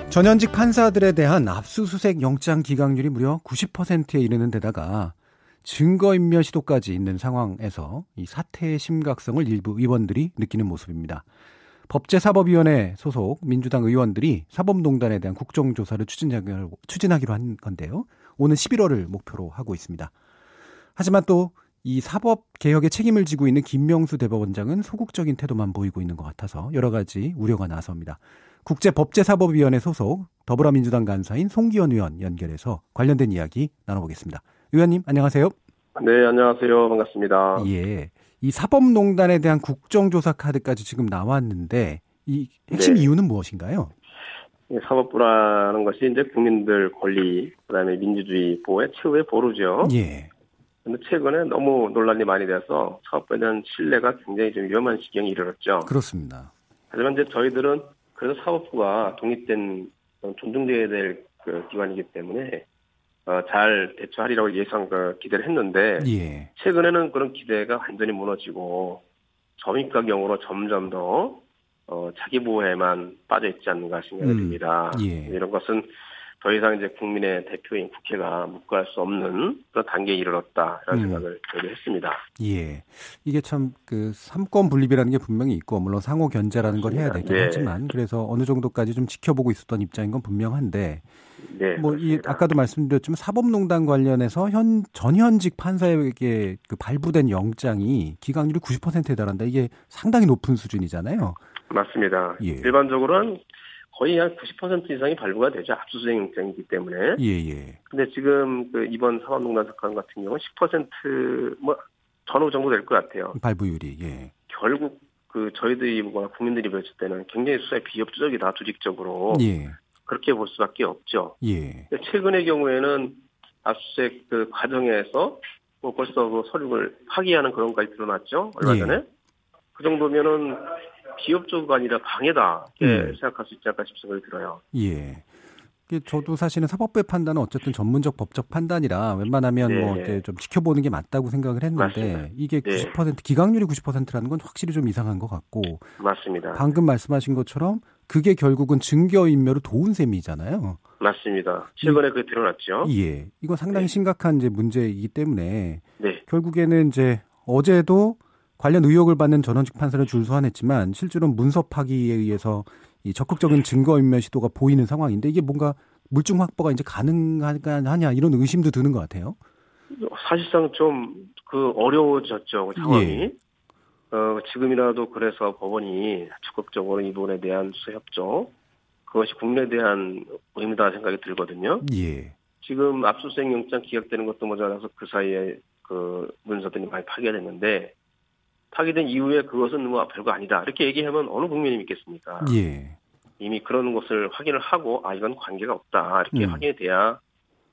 전현직 판사들에 대한 압수수색 영장 기각률이 무려 90%에 이르는 데다가 증거인멸 시도까지 있는 상황에서 이 사태의 심각성을 일부 의원들이 느끼는 모습입니다. 법제사법위원회 소속 민주당 의원들이 사법농단에 대한 국정조사를 추진하기로 한 건데요. 오는 11월을 목표로 하고 있습니다. 하지만 또 이 사법개혁의 책임을 지고 있는 김명수 대법원장은 소극적인 태도만 보이고 있는 것 같아서 여러 가지 우려가 나섭니다. 국제법제사법위원회 소속 더불어민주당 간사인 송기현 의원 연결해서 관련된 이야기 나눠보겠습니다. 의원님 안녕하세요. 네, 안녕하세요. 반갑습니다. 예, 이 사법농단에 대한 국정조사 카드까지 지금 나왔는데 이 핵심 이유는 무엇인가요? 사법부라는 것이 이제 국민들 권리, 그다음에 민주주의 보호의 최후의 보루죠. 예. 근데 최근에 너무 논란이 많이 돼서 사법부에 대한 신뢰가 굉장히 좀 위험한 지경에 이르렀죠. 그렇습니다. 하지만 이제 저희들은 그래서 사법부가 독립된 존중돼야 될 그 기관이기 때문에 잘 대처하리라고 기대를 했는데 예. 최근에는 그런 기대가 완전히 무너지고 점입각용으로 점점 더 자기 보호에만 빠져 있지 않는가 생각이 듭니다. 예. 이런 것은 더 이상 이제 국민의 대표인 국회가 묵과할 수 없는 그런 단계에 이르렀다 이런 생각을 했습니다. 예, 이게 참 그 삼권 분립이라는 게 분명히 있고 물론 상호 견제라는 걸 해야 되긴 하지만 그래서 어느 정도까지 좀 지켜보고 있었던 입장인 건 분명한데 뭐 이 아까도 말씀드렸지만 사법농단 관련해서 전현직 판사에게 그 발부된 영장이 기각률이 90%에 달한다. 이게 상당히 높은 수준이잖아요. 맞습니다. 예. 일반적으로는 거의 한 90% 이상이 발부가 되죠. 압수수색 영장이기 때문에. 예. 근데 지금 그 이번 사법농단 사건 같은 경우는 10% 뭐 전후 정도 될 것 같아요. 발부율이. 예. 결국 그 저희들이 보거나 국민들이 봤을 때는 굉장히 수사에 비협조적이다, 조직적으로. 예. 그렇게 볼 수밖에 없죠. 예. 최근의 경우에는 압수수색 그 과정에서 뭐 벌써 그 서류를 파기하는 그런 것까지 드러났죠. 얼마 전에. 그 정도면은 비협조가 아니라 방해다 이렇게 생각할 수 있지 않을까 싶은 생각이 들어요. 예. 저도 사실은 사법부의 판단은 어쨌든 전문적 법적 판단이라 웬만하면 뭐 이제 좀 지켜보는 게 맞다고 생각을 했는데 맞습니다. 이게 90% 기각률이 90%라는 건 확실히 좀 이상한 것 같고. 맞습니다. 방금 말씀하신 것처럼 그게 결국은 증거인멸을 도운 셈이잖아요. 맞습니다. 최근에 그게 드러났죠. 예. 이건 상당히 심각한 이제 문제이기 때문에 결국에는 이제 어제도 관련 의혹을 받는 전원직 판사를 줄소환했지만 실제로는 문서 파기에 의해서 이 적극적인 증거인멸 시도가 보이는 상황인데 이게 뭔가 물증 확보가 이제 가능하냐 이런 의심도 드는 것 같아요. 사실상 좀 그 어려워졌죠, 그 상황이. 지금이라도 그래서 법원이 적극적으로 이 부분에 대한 수사 협조, 그것이 국민에 대한 의무다 생각이 들거든요. 예. 지금 압수수색 영장 기각되는 것도 모자라서 그 사이에 그 문서들이 많이 파기가 됐는데 파기된 이후에 그것은 뭐 별거 아니다 이렇게 얘기하면 어느 국민이 믿겠습니까? 예. 이미 그런 것을 확인을 하고 이건 관계가 없다 이렇게 확인이 돼야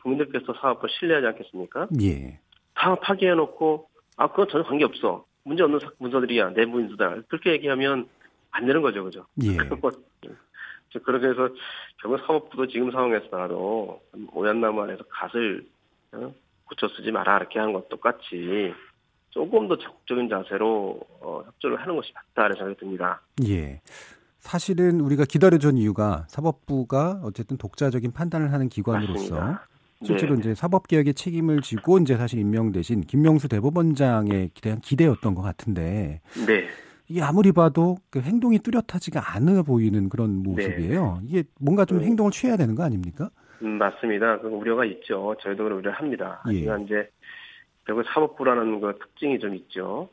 국민들께서 사법부를 신뢰하지 않겠습니까? 예. 다 파기해놓고 그건 전혀 관계 없어 문제 없는 문서들이야 내부 인수다 그렇게 얘기하면 안 되는 거죠, 그죠? 예. 그렇게 해서 결국 사법부도 지금 상황에서라도 오얏나무 안에서 갓을 고쳐 쓰지 마라 이렇게 하는 것 똑같이 조금 더 적극적인 자세로 협조를 하는 것이 맞다는 생각이 듭니다. 예. 사실은 우리가 기다려준 이유가 사법부가 어쨌든 독자적인 판단을 하는 기관으로서 맞습니다. 실제로 이제 사법개혁의 책임을 지고 이제 사실 임명되신 김명수 대법원장에 대한 기대였던 것 같은데 이게 아무리 봐도 그 행동이 뚜렷하지가 않아 보이는 그런 모습이에요. 이게 뭔가 좀 행동을 취해야 되는 거 아닙니까? 맞습니다. 그 우려가 있죠. 저희도 그런 우려를 합니다. 하지만 이제 결국 사법부라는 그 특징이 좀 있죠.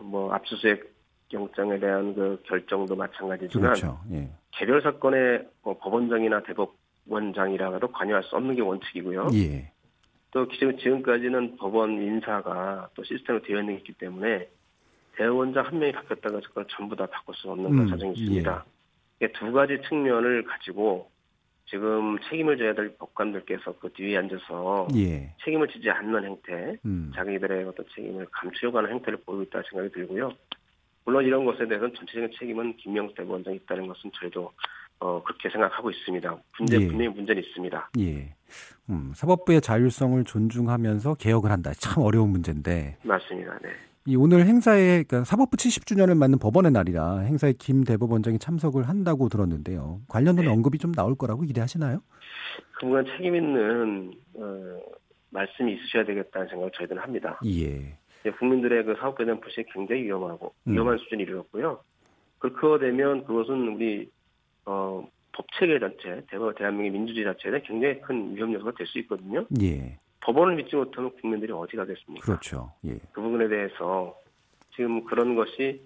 뭐 압수수색 영장에 대한 그 결정도 마찬가지지만 그렇죠. 예. 개별 사건에 뭐 법원장이나 대법원장이라도 관여할 수 없는 게 원칙이고요. 예. 또 지금까지는 법원 인사가 또 시스템으로 되어 있는 게 있기 때문에 대법원장 한 명이 바뀌었다고 해서 그걸 전부 다 바꿀 수 없는 그런 사정이 있습니다. 이게 두 가지 측면을 가지고 지금 책임을 져야 될 법관들께서 그 뒤에 앉아서 책임을 지지 않는 행태, 자기들의 어떤 책임을 감추려고 하는 행태를 보이고 있다는 생각이 들고요. 물론 이런 것에 대해서는 전체적인 책임은 김명수 대법원장이 있다는 것은 저희도 그렇게 생각하고 있습니다. 분명히 문제는 있습니다. 예. 사법부의 자율성을 존중하면서 개혁을 한다. 참 어려운 문제인데. 맞습니다. 네. 이 오늘 행사에 그러니까 사법부 70주년을 맞는 법원의 날이라 행사에 김 대법원장이 참석을 한다고 들었는데요. 관련된 언급이 좀 나올 거라고 기대하시나요? 그분은 책임 있는 말씀이 있으셔야 되겠다는 생각을 저희들은 합니다. 예. 국민들의 그 사법부에 대한 불신이 굉장히 위험한 수준이 이르렀고요. 그렇게 되면 그것은 우리 법체계 전체, 대한민국의 민주주의 자체에 굉장히 큰 위험 요소가 될 수 있거든요. 예. 법원을 믿지 못하면 국민들이 어디 가겠습니까? 그렇죠. 예. 그 부분에 대해서 지금 그런 것이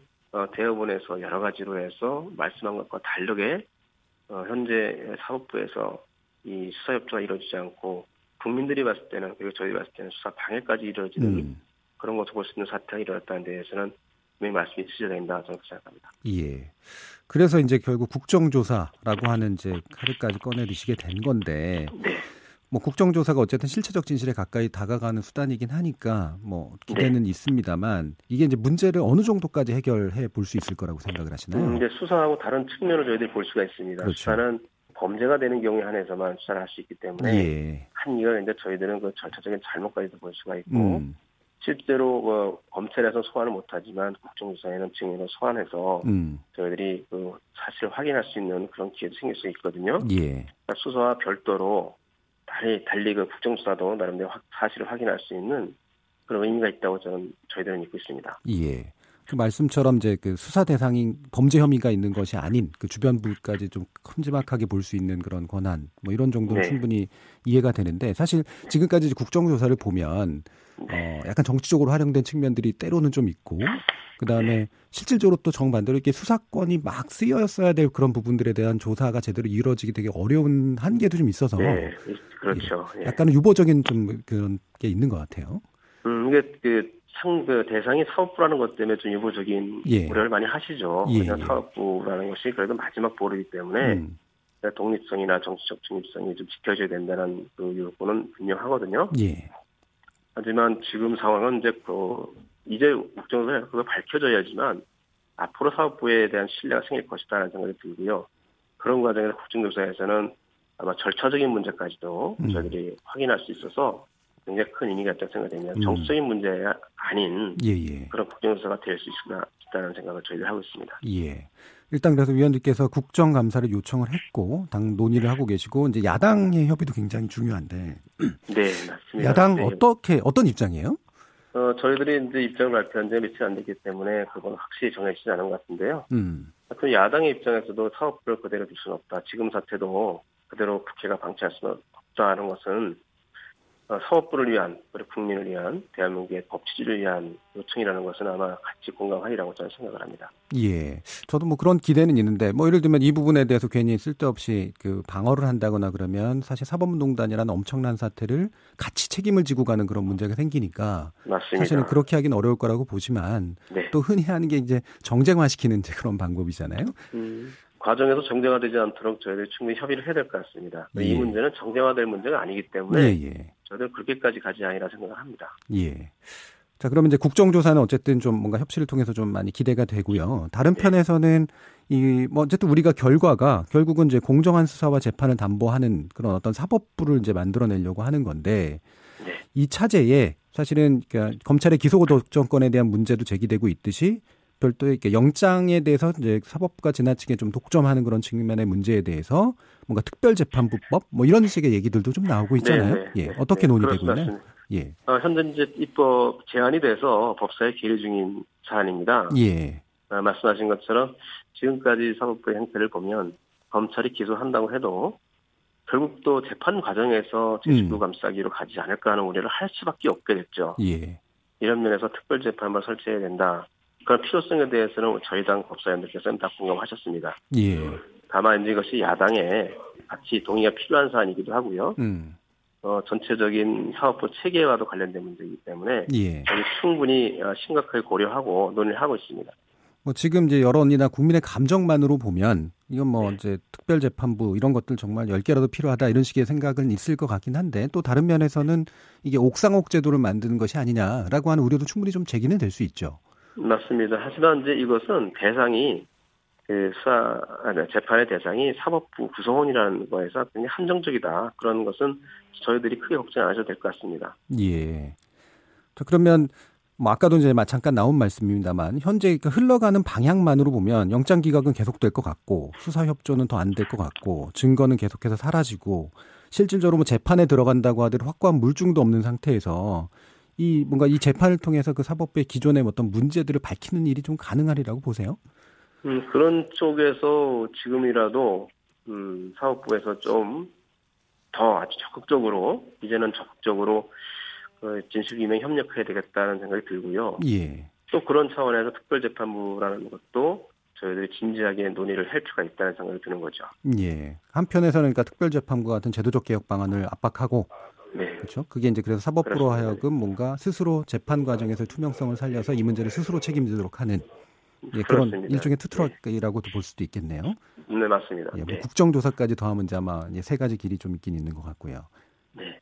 대법원에서 여러 가지로 해서 말씀한 것과 다르게 현재 사법부에서 이 수사 협조가 이루어지지 않고 국민들이 봤을 때는 그리고 저희 봤을 때는 수사 방해까지 이루어지는 그런 것을 볼 수 있는 사태가 일어났다는 데에서는 분명히 말씀이 있으셔야 된다 저는 생각합니다. 예. 그래서 이제 결국 국정조사라고 하는 이제 카드까지 꺼내드시게 된 건데, 네. 뭐 국정조사가 어쨌든 실체적 진실에 가까이 다가가는 수단이긴 하니까 뭐 기대는 있습니다만 이게 이제 문제를 어느 정도까지 해결해 볼 수 있을 거라고 생각을 하시나요? 이제 수사하고 다른 측면을 저희들이 볼 수가 있습니다. 그렇죠. 수사는 범죄가 되는 경우에 한해서만 수사를 할 수 있기 때문에 예. 한이가 이제 저희들은 그 절차적인 잘못까지도 볼 수가 있고 실제로 검찰에서 소환을 못하지만 국정조사에는 증인을 소환해서 저희들이 그 사실을 확인할 수 있는 그런 기회도 생길 수 있거든요. 예. 그러니까 수사와 별도로 달리 그 국정조사도 나름대로 사실을 확인할 수 있는 그런 의미가 있다고 저희들은 믿고 있습니다. 예. 그 말씀처럼 이제 그 수사 대상인 범죄 혐의가 있는 것이 아닌 그 주변부까지 좀 큼지막하게 볼 수 있는 그런 권한 뭐 이런 정도는 충분히 이해가 되는데 사실 지금까지 이제 국정조사를 보면 약간 정치적으로 활용된 측면들이 때로는 좀 있고 그다음에 실질적으로 또 정반대로 이렇게 수사권이 막 쓰였어야 될 그런 부분들에 대한 조사가 제대로 이루어지기 되게 어려운 한계도 좀 있어서 네, 그렇죠. 예. 약간은 유보적인 좀 그런 게 있는 것 같아요. 이게 그 대상이 사법부라는 것 때문에 좀 유보적인 우려를 많이 하시죠. 왜냐하면 사법부라는 것이 그래도 마지막 보루이기 때문에 독립성이나 정치적 중립성이 좀 지켜져야 된다는 그 요구는 분명하거든요. 예. 하지만 지금 상황은 이제 국정조사에 그거 밝혀져야지만 앞으로 사법부에 대한 신뢰가 생길 것이다라는 생각이 들고요. 그런 과정에서 국정조사에서는 아마 절차적인 문제까지도 저희들이 확인할 수 있어서 굉장히 큰 의미가 있다고 생각됩니다. 정치적인 문제가 아닌 그런 국정조사가 될 수 있다는 생각을 저희들 하고 있습니다. 예. 일단 그래서 위원님께서 국정감사를 요청을 했고 당 논의를 하고 계시고 이제 야당의 협의도 굉장히 중요한데. 네, 맞습니다. 야당 어떤 입장이에요? 저희들이 이제 입장을 발표한 지 며칠 안 됐기 때문에 그건 확실히 정해지지 않은 것 같은데요. 하여튼 야당의 입장에서도 사법부를 그대로 둘 수는 없다. 지금 사태도 그대로 국회가 방치할 수는 없다는 것은 사법부를 위한 그리고 국민을 위한 대한민국의 법치주의를 위한 요청이라는 것은 아마 같이 공감하리라고 저는 생각을 합니다. 예, 저도 뭐 그런 기대는 있는데 뭐 예를 들면 이 부분에 대해서 괜히 쓸데없이 그 방어를 한다거나 그러면 사실 사법농단이라는 엄청난 사태를 같이 책임을 지고 가는 그런 문제가 생기니까 맞습니다. 사실은 그렇게 하긴 어려울 거라고 보지만 또 흔히 하는 게 이제 정쟁화시키는 이제 그런 방법이잖아요. 과정에서 정쟁화되지 않도록 저희들이 충분히 협의를 해야 될 것 같습니다. 이 문제는 정쟁화될 문제가 아니기 때문에 저희들 그렇게까지 가지 않으리라 생각을 합니다. 예. 자, 그러면 이제 국정조사는 어쨌든 좀 뭔가 협치를 통해서 좀 많이 기대가 되고요. 다른 편에서는 뭐 어쨌든 우리가 결국은 이제 공정한 수사와 재판을 담보하는 그런 어떤 사법부를 이제 만들어내려고 하는 건데 이 차제에 사실은 그러니까 검찰의 기소도정권에 대한 문제도 제기되고 있듯이 별도의 이렇게 영장에 대해서 이제 사법부가 지나치게 좀 독점하는 그런 측면의 문제에 대해서 뭔가 특별재판부법 뭐 이런 식의 얘기들도 좀 나오고 있잖아요. 어떻게 논의되고 있나요? 예. 현재 이제 입법 제안이 돼서 법사에 계류 중인 사안입니다. 예. 말씀하신 것처럼 지금까지 사법부의 행태를 보면 검찰이 기소한다고 해도 결국 또 재판 과정에서 제19 감싸기로 가지 않을까 하는 우려를 할 수밖에 없게 됐죠. 예. 이런 면에서 특별재판을 설치해야 된다. 그런 필요성에 대해서는 저희 당 법사위원들께서는 다 공감하셨습니다. 예. 다만 이제 이것이 야당에 같이 동의가 필요한 사안이기도 하고요. 전체적인 사법부 체계와도 관련된 문제이기 때문에 충분히 심각하게 고려하고 논의를 하고 있습니다. 뭐 지금 이제 여론이나 국민의 감정만으로 보면 이건 뭐 이제 특별재판부 이런 것들 정말 10개라도 필요하다 이런 식의 생각은 있을 것 같긴 한데 또 다른 면에서는 이게 옥상옥 제도를 만드는 것이 아니냐라고 하는 우려도 충분히 좀 제기는 될 수 있죠. 맞습니다. 하지만 이제 이것은 대상이 재판의 대상이 사법부 구성원이라는 거에서 굉장히 한정적이다. 그런 것은 저희들이 크게 걱정 안 하셔도 될 것 같습니다. 예. 자, 그러면 뭐 아까도 이제 잠깐 나온 말씀입니다만 현재 흘러가는 방향만으로 보면 영장 기각은 계속될 것 같고 수사 협조는 더 안 될 것 같고 증거는 계속해서 사라지고 실질적으로 뭐 재판에 들어간다고 하더라도 확고한 물증도 없는 상태에서 이 뭔가 이 재판을 통해서 그 사법부의 기존의 어떤 문제들을 밝히는 일이 좀 가능하리라고 보세요? 그런 쪽에서 지금이라도 사법부에서 좀 더 아주 적극적으로 이제는 적극적으로 그 진실규명 협력해야 되겠다는 생각이 들고요. 예. 또 그런 차원에서 특별재판부라는 것도 저희들이 진지하게 논의를 할 필요가 있다는 생각이 드는 거죠. 예. 한편에서는 그러니까 특별재판부 같은 제도적 개혁 방안을 압박하고, 네. 그렇죠. 그게 이제 그래서 사법부로 그렇습니다. 하여금 뭔가 스스로 재판 과정에서 투명성을 살려서 이 문제를 스스로 책임지도록 하는 예, 그런 그렇습니다. 일종의 투트럭이라고도 볼 수도 있겠네요. 네, 맞습니다. 예, 뭐 네. 국정조사까지 더하면 이제 아마 세 가지 길이 좀 있긴 있는 것 같고요. 네.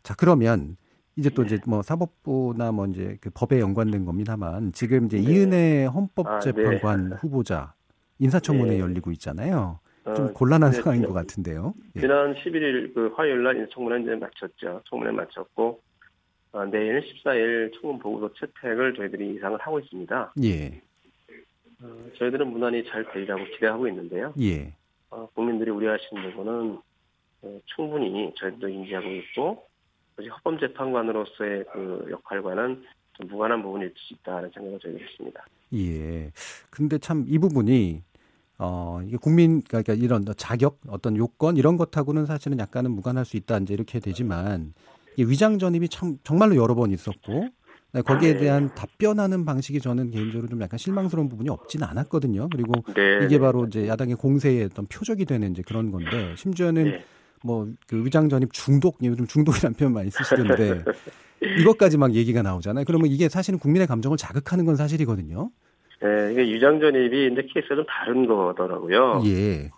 자, 그러면 이제 또 이제 뭐 사법부나 뭐 이제 그 법에 연관된 겁니다만 지금 이제 네. 이은혜 헌법재판관 네. 후보자 인사청문회 네. 열리고 있잖아요. 좀 곤란한 상황인 것 같은데요. 예. 지난 11일 그 화요일 날 인사청문회 이제 마쳤죠. 청문회 마쳤고 내일 14일 청문 보고서 채택을 저희들이 예상을 하고 있습니다. 예. 저희들은 무난히 잘 되리라고 기대하고 있는데요. 예. 국민들이 우려하시는 부분은 충분히 저희도 인지하고 있고 헌법재판관으로서의 그 역할과는 좀 무관한 부분일 수 있다는 생각을 저희가 했습니다. 예. 근데 참 이 부분이 이게 국민 그러니까 이런 자격 어떤 요건 이런 것하고는 사실은 약간은 무관할 수 있다 이제 이렇게 되지만 이게 위장 전입이 참 정말로 여러 번 있었고 거기에 대한 답변하는 방식이 저는 개인적으로 좀 약간 실망스러운 부분이 없지는 않았거든요. 그리고 이게 바로 이제 야당의 공세의 어떤 표적이 되는 이제 그런 건데 심지어는 뭐 그 위장 전입 중독, 요즘 중독이라는 표현 많이 쓰시던데 이것까지 막 얘기가 나오잖아요. 그러면 이게 사실은 국민의 감정을 자극하는 건 사실이거든요. 네, 이게 위장 전입이 근데 케이스가 좀 다른 거더라고요. 예.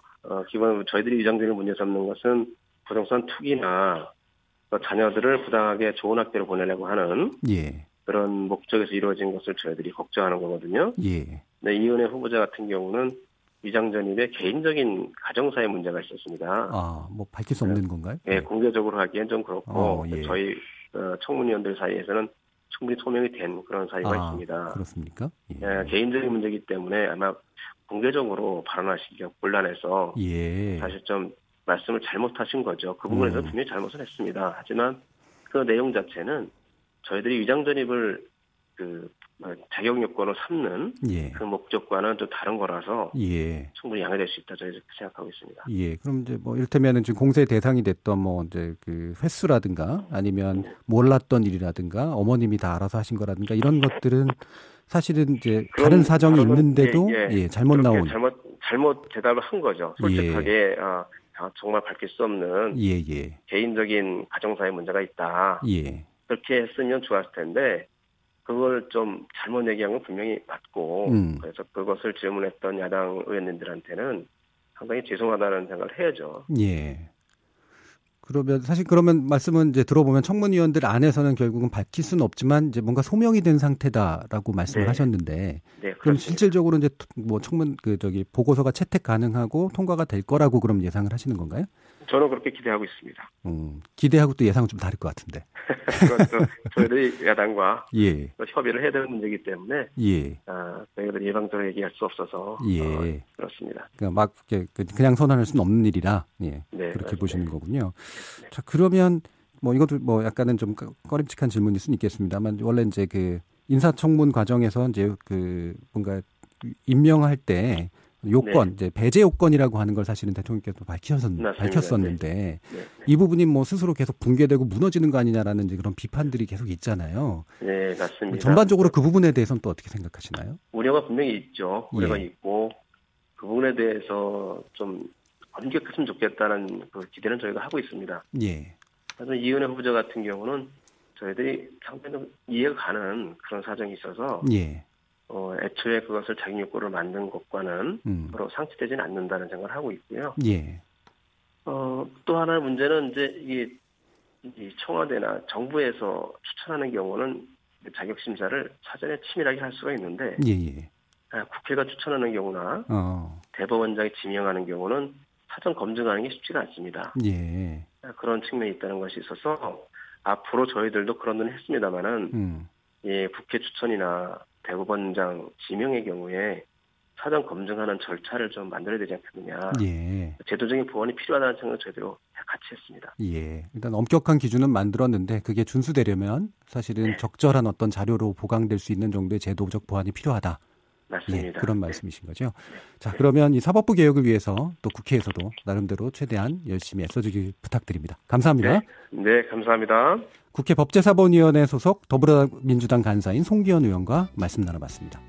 기본 저희들이 위장 전입을 문제 삼는 것은 부동산 투기나 자녀들을 부당하게 좋은 학교로 보내려고 하는 예. 그런 목적에서 이루어진 것을 저희들이 걱정하는 거거든요. 예. 네, 이은혜 후보자 같은 경우는 위장 전입에 개인적인 가정사의 문제가 있었습니다. 뭐 밝힐 수 없는 건가요? 네, 공개적으로 하기엔 좀 그렇고 예. 저희 청문위원들 사이에서는 충분히 소명이 된 그런 사유가 있습니다. 그렇습니까? 예. 개인적인 문제이기 때문에 아마 공개적으로 발언하시기가 곤란해서 사실 좀 말씀을 잘못하신 거죠. 그 부분에서 분명히 잘못을 했습니다. 하지만 그 내용 자체는 저희들이 위장 전입을 그 자격 요건을 삼는 그 목적과는 좀 다른 거라서 충분히 양해될 수 있다 저희 생각하고 있습니다. 예, 그럼 이제 뭐 이를테면은 지금 공세 대상이 됐던 뭐 이제 그 횟수라든가 아니면 몰랐던 일이라든가 어머님이 다 알아서 하신 거라든가 이런 것들은 사실은 이제 다른 사정이 있는데도 잘못 나온 잘못 대답을 한 거죠. 솔직하게 정말 밝힐 수 없는 개인적인 가정사의 문제가 있다. 그렇게 했으면 좋았을 텐데. 그걸 좀 잘못 얘기한 건 분명히 맞고 그래서 그것을 질문했던 야당 의원님들한테는 상당히 죄송하다는 생각을 해야죠. 예. 그러면 말씀은 이제 들어보면 청문위원들 안에서는 결국은 밝힐 수는 없지만 이제 뭔가 소명이 된 상태다라고 말씀을 하셨는데 그럼 실질적으로 이제 뭐 보고서가 채택 가능하고 통과가 될 거라고 그럼 예상을 하시는 건가요? 저는 그렇게 기대하고 있습니다. 기대하고 또 예상은 좀 다를 것 같은데. 그것도 저희들이 야당과 협의를 해야 되는 문제이기 때문에 저희들이 예방적으로 얘기할 수 없어서 그렇습니다. 그러니까 막 그냥 선언할 수는 없는 일이라 그렇게 보시는 거군요. 자, 그러면 뭐 이것도 뭐 약간은 좀 꺼림칙한 질문일 수는 있겠습니다만 원래 이제 그 인사청문 과정에서 이제 그 뭔가 임명할 때 요건, 이제 배제 요건이라고 하는 걸 사실은 대통령께서 밝혔었는데 이 부분이 뭐 스스로 계속 붕괴되고 무너지는 거 아니냐라는 이제 그런 비판들이 계속 있잖아요. 네, 맞습니다. 전반적으로 그 부분에 대해서는 또 어떻게 생각하시나요? 우려가 분명히 있죠. 우려가 있고 그 부분에 대해서 좀 엄격했으면 좋겠다는 그 기대는 저희가 하고 있습니다. 그래서 이은혜 후보자 같은 경우는 저희들이 상당히 이해가 가는 그런 사정이 있어서 애초에 그것을 자기 욕구를 만든 것과는 서로 상치되지는 않는다는 생각을 하고 있고요. 또 하나의 문제는 이제 이 청와대나 정부에서 추천하는 경우는 자격 심사를 사전에 치밀하게 할 수가 있는데 국회가 추천하는 경우나 대법원장이 지명하는 경우는 사전 검증하는 게 쉽지가 않습니다. 그런 측면이 있다는 것이 있어서 앞으로 저희들도 그런 눈을 했습니다만은 국회 추천이나 대법원장 지명의 경우에 사전 검증하는 절차를 좀 만들어야 되지 않겠느냐. 예. 제도적인 보완이 필요하다는 생각을 저희도 같이 했습니다. 예. 일단 엄격한 기준은 만들었는데 그게 준수되려면 사실은 적절한 어떤 자료로 보강될 수 있는 정도의 제도적 보완이 필요하다. 맞습니다. 예, 그런 말씀이신 거죠. 자, 그러면 이 사법부 개혁을 위해서 또 국회에서도 나름대로 최대한 열심히 애써주길 부탁드립니다. 감사합니다. 네, 감사합니다. 국회 법제사법위원회 소속 더불어민주당 간사인 송기현 의원과 말씀 나눠봤습니다.